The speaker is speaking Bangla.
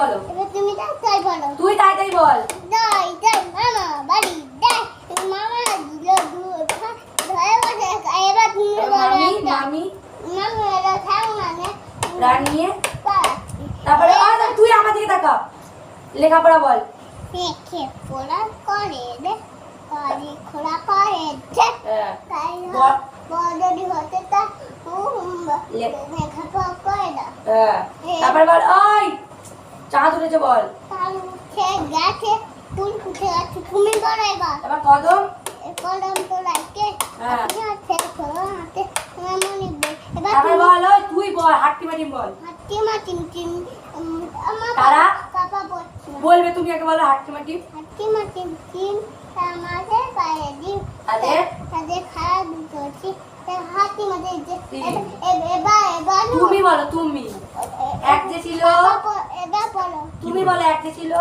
বলো। এবার তুমি তাই বলো। তুই তাই বল। দাই মামা বাড়ি দাই মামা দিল দুধ ধরে বসে এবার তুমি বলো মামি মামা এরা খাও না নে রানিয়ে তারপরে তুই আমার দিকে তাকা, লেখাপড়া বল। কে পড়া করে দে কারি খোলা করে দে তাই বড়দি হতে তা লেখাপড়া করে না। তারপরে বল ওই চাঁদ উঠেছে বল। তার উঠে গেছে ফুল ফুটে গেছে তুমি করো এবার। এবার কদম কলম তো লাগে আপনি হাতে করো হাতে মনে এবার তারপরে বল ওই তুই বল হাট্টি মাটিম বল। হাট্টি মাটিম টিম আমার তারা পাপা বলছে বলবে তুমি একে বলো হাট্টি মাটিম। হাট্টি মাটিম টিম আমাদের পায়ে দিন তাদের খাওয়া দিচ্ছি হাট্টি মাটিম এবার তুমি বলো তুমি এক যে ছিল এবার বলো তুমি বলো এক যে ছিল